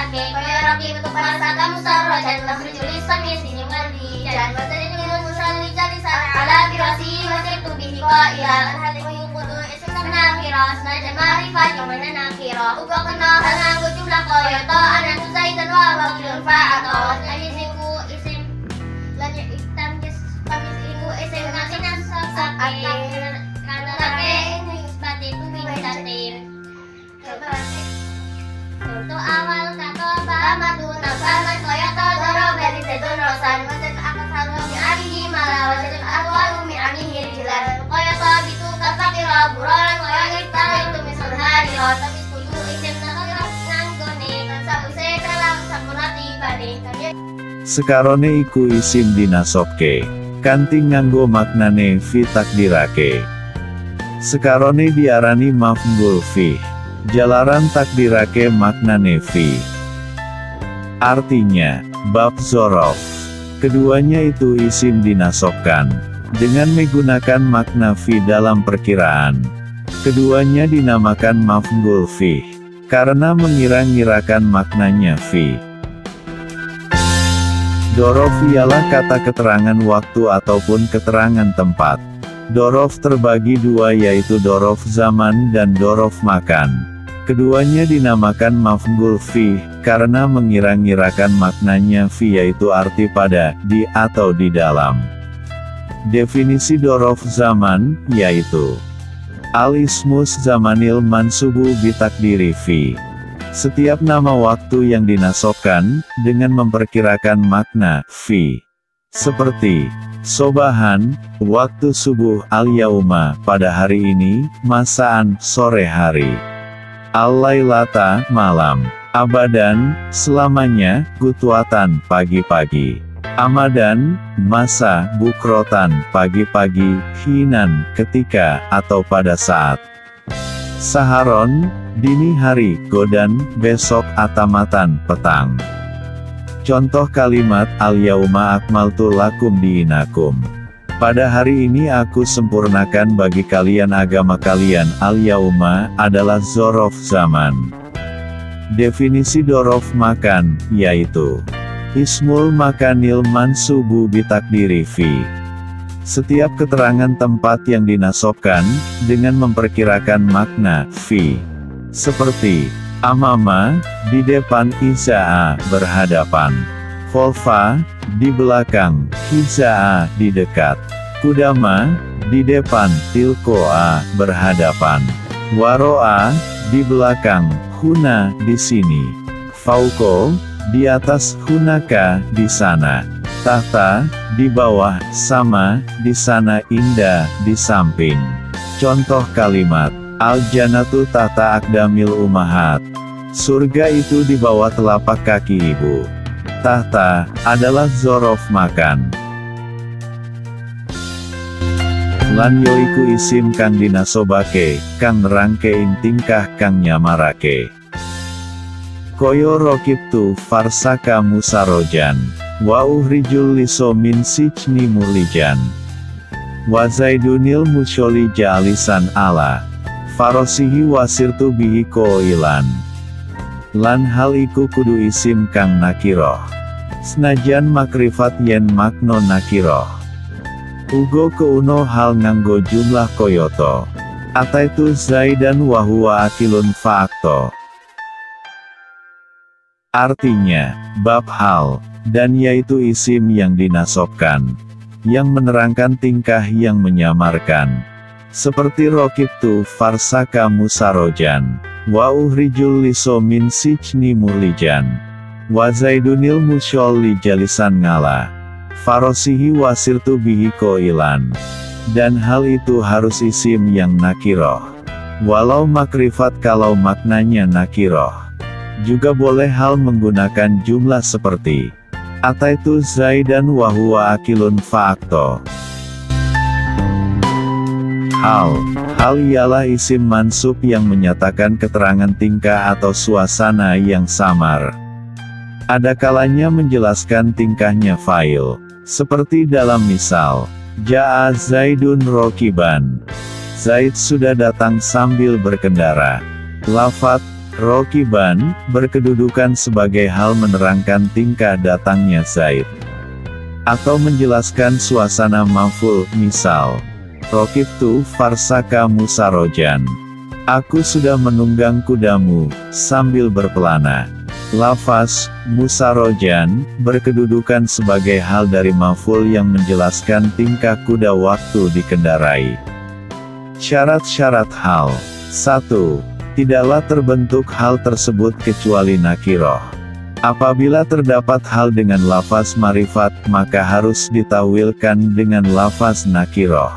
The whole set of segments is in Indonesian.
ke koyo roki untuk masa kamu sarrojan masri tulis samis ini ngerti dan masa dengan musalli jadi ala firasi masih tu bihi qailan hal kudu ismna firas najan ma'rifat yang mana nakira uga kena nganggo jumlah koyo to anan zaidan wa wakilun fa'ato ayisiku isim lan iktam kis kamis iku isim nasina sakake karena lake ini isbati tu bihi contoh awal kata bama tuna sama koyoto doro beri sedon rosan wajan akan selalu mi alihi malah wajan awal mi alihi rijilan koyoto bitu kafakira burolan koyo iftara itu misal hari tapi kudu isim nanggone kansa usai dalam samunati bade Sekarone iku isim dinasobke kanthi nganggo maknane fi takdirake. Sekarone diarani maf'ul fi. Jalaran takdirake maknane fi. Artinya, bab zorof. Keduanya itu isim dinasobkan dengan menggunakan makna fi dalam perkiraan. Keduanya dinamakan maf'ul fi karena mengira-ngirakan maknanya fi. Dorof ialah kata keterangan waktu ataupun keterangan tempat. Dorof terbagi dua yaitu dorof zaman dan dorof makan. Keduanya dinamakan maf'ul fi, karena mengira-ngirakan maknanya fi yaitu arti pada, di atau di dalam. Definisi dorof zaman, yaitu al-ismus zamanil mansubu bitakdiri fi. Setiap nama waktu yang dinasobkan, dengan memperkirakan makna, fi. Seperti sobahan, waktu subuh, al-yauma, pada hari ini, masaan, sore hari. Al-lailata, malam. Abadan, selamanya, gutwatan, pagi-pagi. Amadan, masa, bukrotan, pagi-pagi, hinan, ketika, atau pada saat. Saharon, dini hari, godan, besok, atamatan, petang. Contoh kalimat, al-yauma akmaltu lakum dinakum. Pada hari ini aku sempurnakan bagi kalian agama kalian. Al-yauma adalah zorof zaman. Definisi dorof makan, yaitu ismul makanil mansubu bitakdiri fi. Setiap keterangan tempat yang dinasobkan, dengan memperkirakan makna, fi. Seperti amama, di depan, izaa, berhadapan. Kholfa, di belakang, hizaa, di dekat. Kudama, di depan, tilkoa, berhadapan. Waroa, di belakang, huna, di sini. Fauko, di atas, hunaka, di sana. Tahta, di bawah, sama, di sana, indah, di samping. Contoh kalimat, al-jannatu tahta aqdamil ummahat. Surga itu di bawah telapak kaki ibu. Tahta adalah zorof makan. Lan yoiku isim kang dinasobake, kang nerangkein tingkah kang nyamarake. Koyo rokibtu farsaka musarojan, wa uhrijul liso min sijni mulijan. Wa zaidunil musyoli jalisan ala, farosihi wasirtu bihi koilan. Lan hal iku kudu isim kang nakiroh. Senajan makrifat yen makno nakiroh. Ugo keuno hal nganggo jumlah koyoto. Ataitu zaidan wahuwa akilun fa'akto. Artinya, bab hal, dan yaitu isim yang dinasobkan. Yang menerangkan tingkah yang menyamarkan. Seperti rokibtu farsaka musarojan. Wa uhrijul liso min sijni mulijan. Wa zaidunil musyolli jalisan ngala. Farosihi wasirtu bihi koilan. Dan hal itu harus isim yang nakiroh. Walau makrifat kalau maknanya nakiroh. Juga boleh hal menggunakan jumlah seperti ataitu zaidan wahuwa akilun fa'akto. Hal ialah isim mansub yang menyatakan keterangan tingkah atau suasana yang samar. Ada kalanya menjelaskan tingkahnya fa'il, seperti dalam misal, Ja'a Zaidun rokiban. Zaid sudah datang sambil berkendara. Lafat, Rokiban, berkedudukan sebagai hal menerangkan tingkah datangnya Zaid. Atau menjelaskan suasana maf'ul, misal. Rokibtu farsaka musarojan. Aku sudah menunggang kudamu, sambil berpelana. Lafaz, musarojan, berkedudukan sebagai hal dari maf'ul yang menjelaskan tingkah kuda waktu dikendarai. Syarat-syarat hal. 1. Tidaklah terbentuk hal tersebut kecuali nakiroh. Apabila terdapat hal dengan lafaz marifat, maka harus ditawilkan dengan lafaz nakiroh.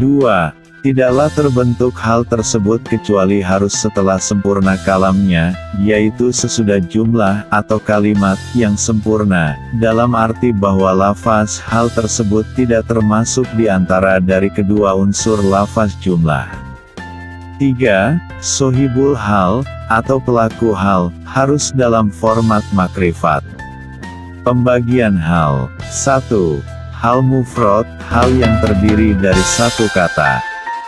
2. Tidaklah terbentuk hal tersebut kecuali harus setelah sempurna kalamnya, yaitu sesudah jumlah atau kalimat yang sempurna, dalam arti bahwa lafaz hal tersebut tidak termasuk di antara dari kedua unsur lafaz jumlah. 3. Sohibul hal, atau pelaku hal, harus dalam format makrifat. Pembagian hal. 1. Hal mufrad, hal yang terdiri dari satu kata.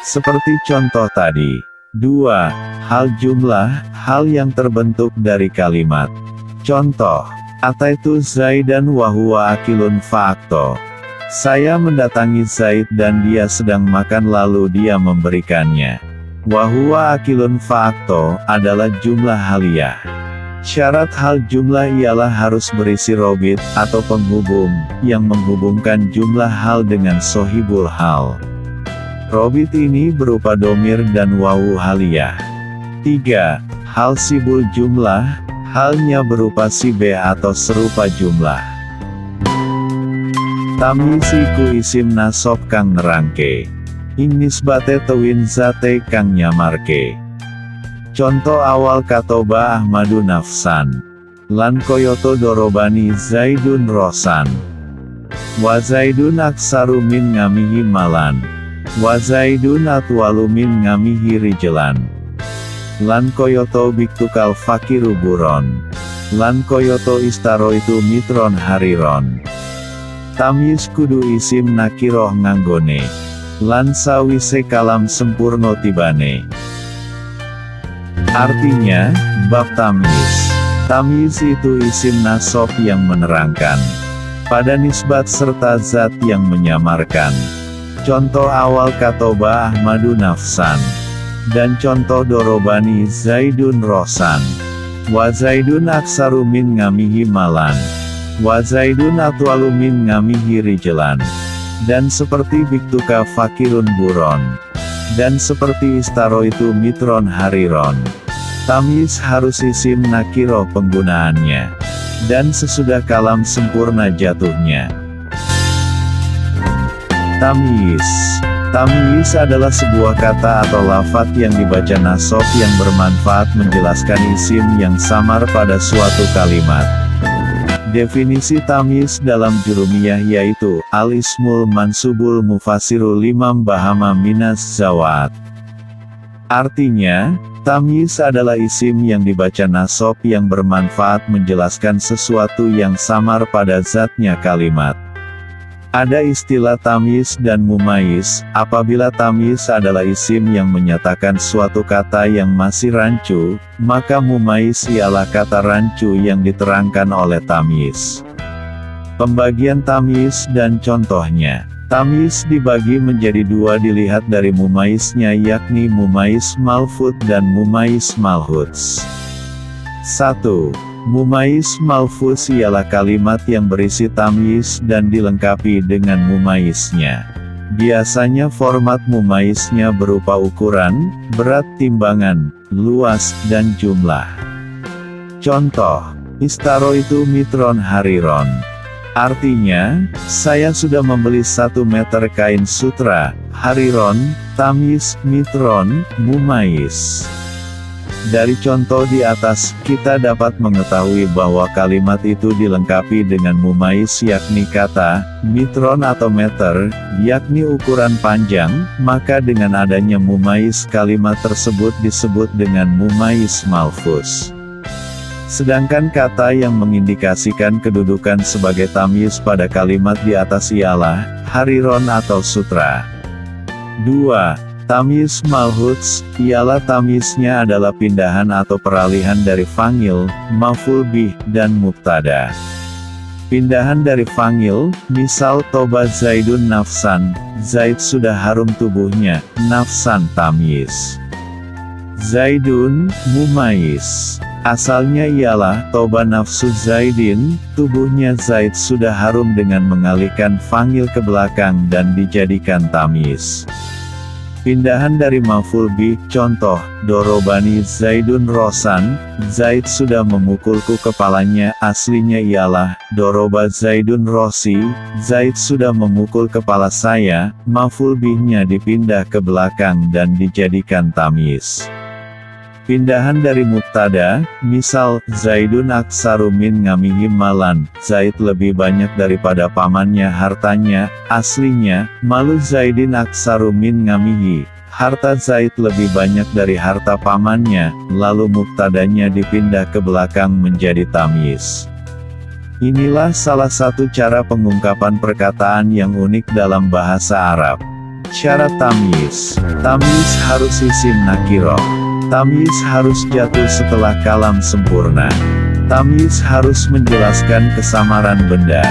Seperti contoh tadi. 2. Hal jumlah, hal yang terbentuk dari kalimat. Contoh. Ataitu Zaidan wa huwa akilun fa'akto. Saya mendatangi Zaid dan dia sedang makan lalu dia memberikannya. Wa huwa akilun fa'akto, adalah jumlah haliyah. Syarat hal jumlah ialah harus berisi robit, atau penghubung, yang menghubungkan jumlah hal dengan sohibul hal. Robit ini berupa domir dan wawu haliyah. 3. Hal sibul jumlah, halnya berupa sibe atau serupa jumlah. Tamyiziku isim nasob kang nerangke. Ing nisbate tewin zate kang nyamarke. Contoh awal katoba Ahmadu nafsan. Lan koyoto dorobani Zaidun rosan. Wa Zaidun aksaru min ngamihi malan. Wa Zaidun atwalu min ngamihi rijelan. Lan koyoto biktukal fakiru buron. Lan koyoto istaro itu mitron hariron. Tamyiz kudu isim nakiroh nganggone. Lan sawise kalam sempurno tibane. Artinya, bab tamyiz. Tamyiz itu isim nasob yang menerangkan pada nisbat serta zat yang menyamarkan. Contoh awal katoba Ahmadu nafsan. Dan contoh dorobani Zaidun rosan. Wa Zaidun aksaru min ngamihi malan. Wa Zaidun atwalu min ngamihi rijelan. Dan seperti biktuka fakirun buron. Dan seperti istaro itu mitron hariron. Tamyiz harus isim nakiro penggunaannya. Dan sesudah kalam sempurna jatuhnya. Tamyiz. Tamyiz adalah sebuah kata atau lafaz yang dibaca nasob yang bermanfaat menjelaskan isim yang samar pada suatu kalimat. Definisi tamyiz dalam jurumiyah yaitu, al-ismul mansubul mufasiru limam bahama minas zawat. Artinya, tamyiz adalah isim yang dibaca nasob yang bermanfaat menjelaskan sesuatu yang samar pada zatnya kalimat. Ada istilah tamyiz dan mumayyiz. Apabila tamyiz adalah isim yang menyatakan suatu kata yang masih rancu, maka mumayyiz ialah kata rancu yang diterangkan oleh tamyiz. Pembagian tamyiz dan contohnya. Tamyiz dibagi menjadi dua dilihat dari mumayyiznya yakni mumayyiz malfud dan mumayyiz malhuds. 1. Mumayyiz malfuz ialah kalimat yang berisi tamyiz dan dilengkapi dengan mumayyiznya. Biasanya format mumayyiznya berupa ukuran, berat timbangan, luas, dan jumlah. Contoh, istaro itu mitron hariron. Artinya, saya sudah membeli 1 meter kain sutra, hariron, tamyiz, mitron, mumayyiz. Dari contoh di atas, kita dapat mengetahui bahwa kalimat itu dilengkapi dengan mumayyiz yakni kata, mitron atau meter, yakni ukuran panjang, maka dengan adanya mumayyiz kalimat tersebut disebut dengan mumayyiz malfuz. Sedangkan kata yang mengindikasikan kedudukan sebagai tamyiz pada kalimat di atas ialah, hariron atau sutra. 2. Tamyiz malhuts, ialah tamyiznya adalah pindahan atau peralihan dari fa'il, maf'ul bih, dan mubtada. Pindahan dari fa'il, misal toba Zaidun nafsan, Zaid sudah harum tubuhnya, nafsan tamyiz. Zaidun, mumayyiz. Asalnya ialah toba nafsu Zaidin, tubuhnya Zaid sudah harum dengan mengalihkan fa'il ke belakang dan dijadikan tamyiz. Pindahan dari maf'ul bih, contoh, dorobani Zaidun rosan, Zaid sudah memukulku kepalanya, aslinya ialah, doroba Zaidun rosi, Zaid sudah memukul kepala saya, maf'ul bihnya dipindah ke belakang dan dijadikan tamyiz. Pindahan dari mubtada, misal, Zaidun aksaru min ngamihi malan, Zaid lebih banyak daripada pamannya hartanya, aslinya, malu Zaidin aksaru min ngamihi, harta Zaid lebih banyak dari harta pamannya, lalu mubtadanya dipindah ke belakang menjadi tamyiz. Inilah salah satu cara pengungkapan perkataan yang unik dalam bahasa Arab. Syarat tamyiz. Tamyiz harus isim nakiroh. Tamyiz harus jatuh setelah kalam sempurna. Tamyiz harus menjelaskan kesamaran benda.